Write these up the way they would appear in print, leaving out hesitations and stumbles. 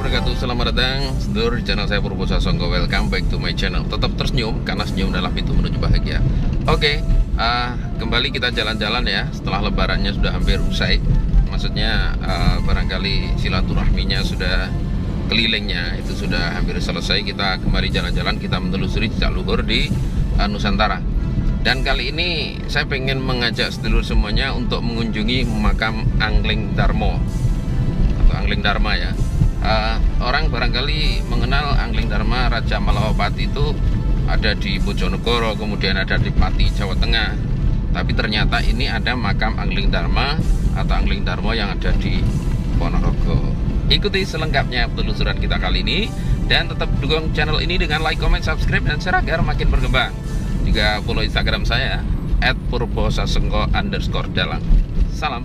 wabarakatuh. Selamat datang sedulur di channel saya Purbo Sasongko. Welcome back to my channel. Tetap tersenyum karena senyum adalah pintu menuju bahagia. Oke, kembali kita jalan-jalan ya. Setelah lebarannya sudah hampir usai. Maksudnya barangkali silaturahminya sudah, kelilingnya itu sudah hampir selesai. Kita kembali jalan-jalan, kita menelusuri jejak luhur di Nusantara. Dan kali ini saya pengen mengajak sedulur semuanya untuk mengunjungi makam Angling Darmo atau Angling Dharma ya. Orang barangkali mengenal Angling Dharma Raja Malawapati itu ada di Bojonegoro, kemudian ada di Pati, Jawa Tengah. Tapi ternyata ini ada makam Angling Dharma atau Angling Darmo yang ada di Ponorogo. Ikuti selengkapnya penelusuran kita kali ini, dan tetap dukung channel ini dengan like, comment, subscribe, dan share agar makin berkembang. Juga follow Instagram saya @purbosasongko_dalang. Salam.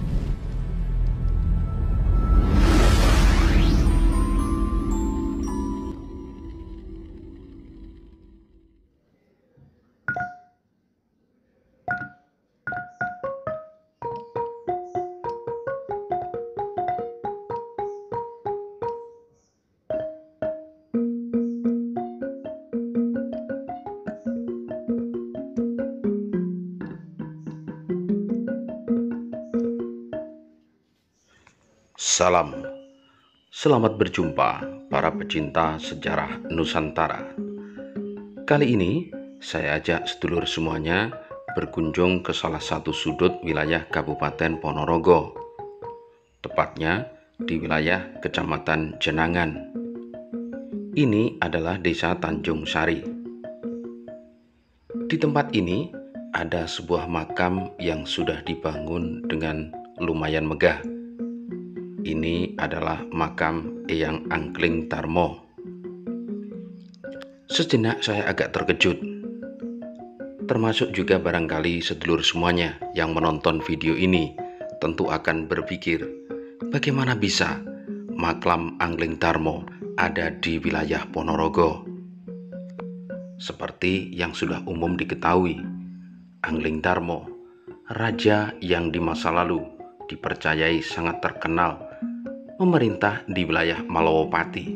Salam, selamat berjumpa para pecinta sejarah Nusantara. Kali ini saya ajak sedulur semuanya berkunjung ke salah satu sudut wilayah Kabupaten Ponorogo, tepatnya di wilayah Kecamatan Jenangan. Ini adalah Desa Tanjung Sari. Di tempat ini ada sebuah makam yang sudah dibangun dengan lumayan megah. Ini adalah makam Eyang Angling Darmo. Sejenak saya agak terkejut, termasuk juga barangkali sedulur semuanya yang menonton video ini tentu akan berpikir, bagaimana bisa makam Angling Darmo ada di wilayah Ponorogo? Seperti yang sudah umum diketahui, Angling Darmo, raja yang di masa lalu dipercayai sangat terkenal memerintah di wilayah Malawapati.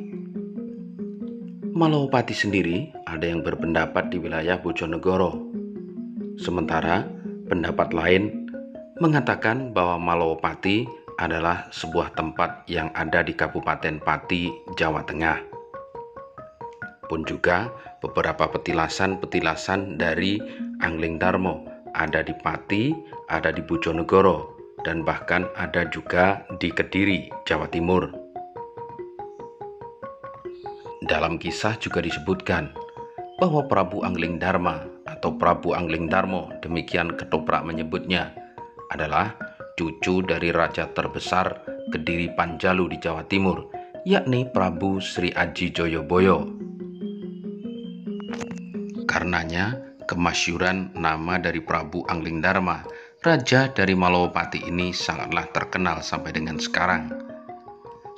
Malawapati sendiri ada yang berpendapat di wilayah Bojonegoro. Sementara pendapat lain mengatakan bahwa Malawapati adalah sebuah tempat yang ada di Kabupaten Pati, Jawa Tengah. Pun juga beberapa petilasan dari Angling Darmo ada di Pati, ada di Bojonegoro, dan bahkan ada juga di Kediri, Jawa Timur. Dalam kisah juga disebutkan bahwa Prabu Angling Dharma atau Prabu Angling Darmo, demikian ketoprak menyebutnya, adalah cucu dari raja terbesar Kediri Panjalu di Jawa Timur, yakni Prabu Sri Aji Joyoboyo. Karenanya kemasyhuran nama dari Prabu Angling Dharma, raja dari Malawapati ini, sangatlah terkenal sampai dengan sekarang.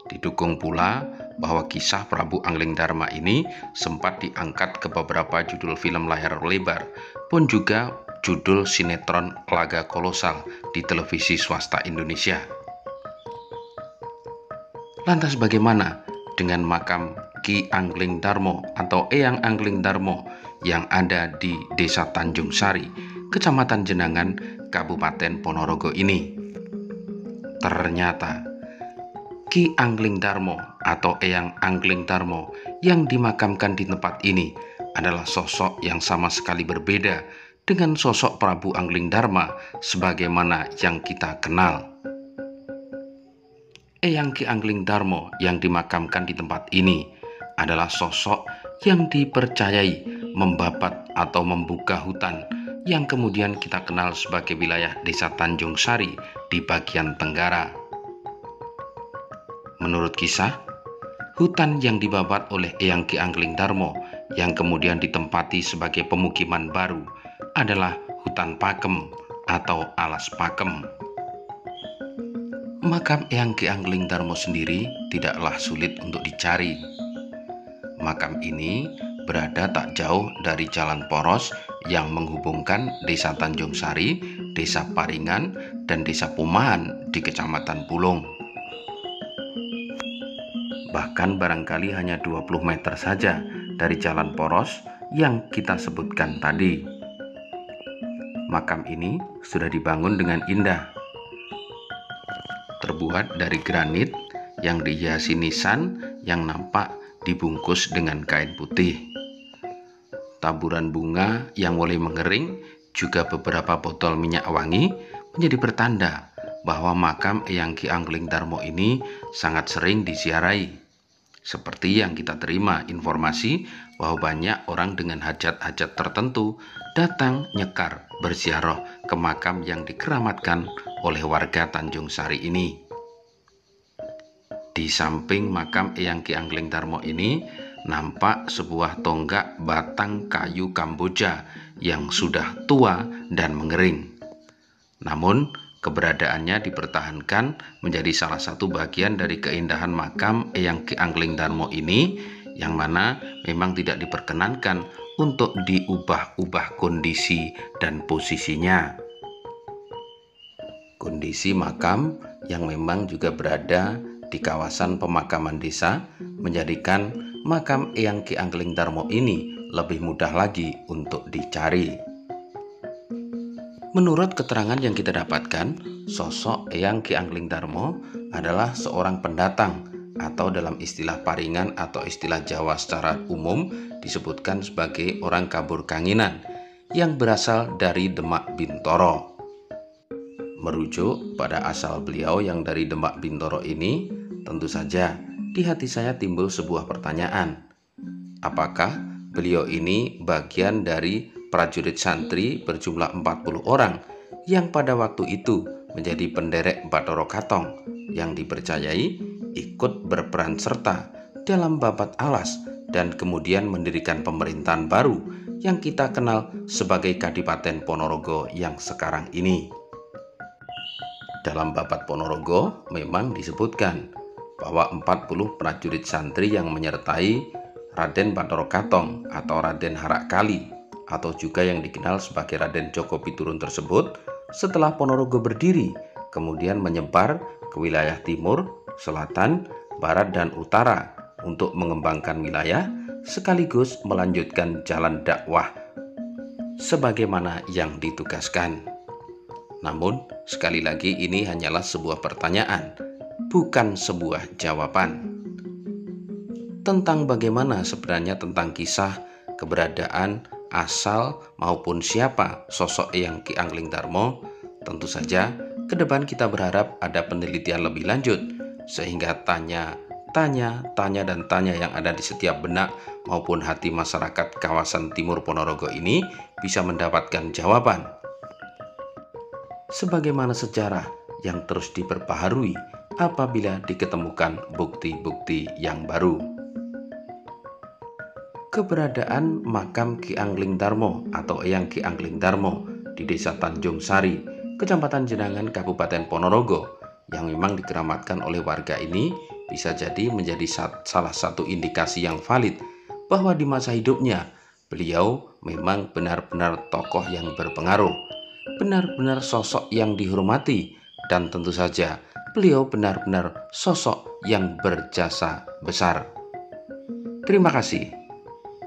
Didukung pula bahwa kisah Prabu Angling Dharma ini sempat diangkat ke beberapa judul film layar lebar, pun juga judul sinetron laga kolosal di televisi swasta Indonesia. Lantas bagaimana dengan makam Ki Angling Darmo atau Eyang Angling Darmo yang ada di Desa Tanjung Sari, Kecamatan Jenangan, Kabupaten Ponorogo ini? Ternyata Ki Angling Darmo atau Eyang Angling Darmo yang dimakamkan di tempat ini adalah sosok yang sama sekali berbeda dengan sosok Prabu Angling Dharma sebagaimana yang kita kenal. Eyang Ki Angling Darmo yang dimakamkan di tempat ini adalah sosok yang dipercayai membabat atau membuka hutan yang kemudian kita kenal sebagai wilayah Desa Tanjung Sari di bagian tenggara. Menurut kisah, hutan yang dibabat oleh Eyang Ki Angling Darmo yang kemudian ditempati sebagai pemukiman baru adalah hutan pakem atau alas pakem. Makam Eyang Ki Angling Darmo sendiri tidaklah sulit untuk dicari. Makam ini berada tak jauh dari jalan poros yang menghubungkan Desa Tanjung Sari, Desa Paringan, dan Desa Pumahan di Kecamatan Pulung. bahkan barangkali hanya 20 meter saja dari jalan poros yang kita sebutkan tadi. Makam ini sudah dibangun dengan indah, terbuat dari granit yang dihiasi nisan yang nampak dibungkus dengan kain putih. Taburan bunga yang mulai mengering, juga beberapa botol minyak wangi menjadi pertanda bahwa makam Eyang Ki Angling Darmo ini sangat sering disiarai. Seperti yang kita terima informasi bahwa banyak orang dengan hajat-hajat tertentu datang nyekar berziarah ke makam yang dikeramatkan oleh warga Tanjung Sari ini. Di samping makam Eyang Ki Angling Darmo ini nampak sebuah tonggak batang kayu Kamboja yang sudah tua dan mengering. Namun keberadaannya dipertahankan menjadi salah satu bagian dari keindahan makam Eyang Ki Angling Darmo ini, yang mana memang tidak diperkenankan untuk diubah-ubah kondisi dan posisinya. Kondisi makam yang memang juga berada di kawasan pemakaman desa menjadikan makam Eyang Ki Angling Darmo ini lebih mudah lagi untuk dicari. Menurut keterangan yang kita dapatkan, sosok Eyang Ki Angling Darmo adalah seorang pendatang, atau dalam istilah Paringan atau istilah Jawa secara umum disebutkan sebagai orang kabur kanginan yang berasal dari Demak Bintoro. Merujuk pada asal beliau yang dari Demak Bintoro ini, tentu saja di hati saya timbul sebuah pertanyaan. Apakah beliau ini bagian dari prajurit santri berjumlah 40 orang yang pada waktu itu menjadi penderek Bathara Katong yang dipercayai ikut berperan serta dalam babat alas dan kemudian mendirikan pemerintahan baru yang kita kenal sebagai Kadipaten Ponorogo yang sekarang ini. Dalam babat Ponorogo memang disebutkan bahwa 40 prajurit santri yang menyertai Raden Bathara Katong atau Raden Harak Kali atau juga yang dikenal sebagai Raden Djoko Piturun tersebut setelah Ponorogo berdiri kemudian menyebar ke wilayah timur, selatan, barat, dan utara untuk mengembangkan wilayah sekaligus melanjutkan jalan dakwah sebagaimana yang ditugaskan. Namun sekali lagi ini hanyalah sebuah pertanyaan, bukan sebuah jawaban. Tentang bagaimana sebenarnya tentang kisah, keberadaan, asal maupun siapa sosok Eyang Ki Angling Darmo, tentu saja ke depan kita berharap ada penelitian lebih lanjut sehingga tanya yang ada di setiap benak maupun hati masyarakat kawasan Timur Ponorogo ini bisa mendapatkan jawaban. Sebagaimana sejarah yang terus diperbaharui apabila diketemukan bukti-bukti yang baru. Keberadaan makam Ki Angling Darmo atau Eyang Ki Angling Darmo di Desa Tanjung Sari, Kecamatan Jenangan, Kabupaten Ponorogo, yang memang dikeramatkan oleh warga ini bisa jadi menjadi salah satu indikasi yang valid bahwa di masa hidupnya beliau memang benar-benar tokoh yang berpengaruh, benar-benar sosok yang dihormati, dan tentu saja beliau benar-benar sosok yang berjasa besar. Terima kasih.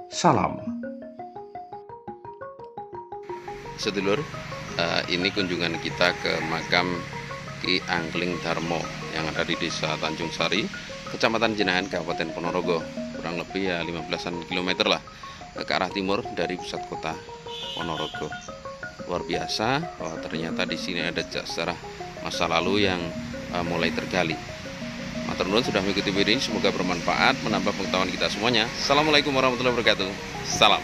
Salam. Sedulur, ini kunjungan kita ke makam Ki Angling Darmo yang ada di Desa Tanjung Sari, Kecamatan Jenangan, Kabupaten Ponorogo. Kurang lebih ya 15-an kilometer lah ke arah timur dari pusat kota Ponorogo. Luar biasa bahwa ternyata di sini ada sejarah masa lalu yang mulai tergali. Matur nuwun sudah mengikuti video ini, semoga bermanfaat, menambah pengetahuan kita semuanya. Assalamualaikum warahmatullahi wabarakatuh. Salam.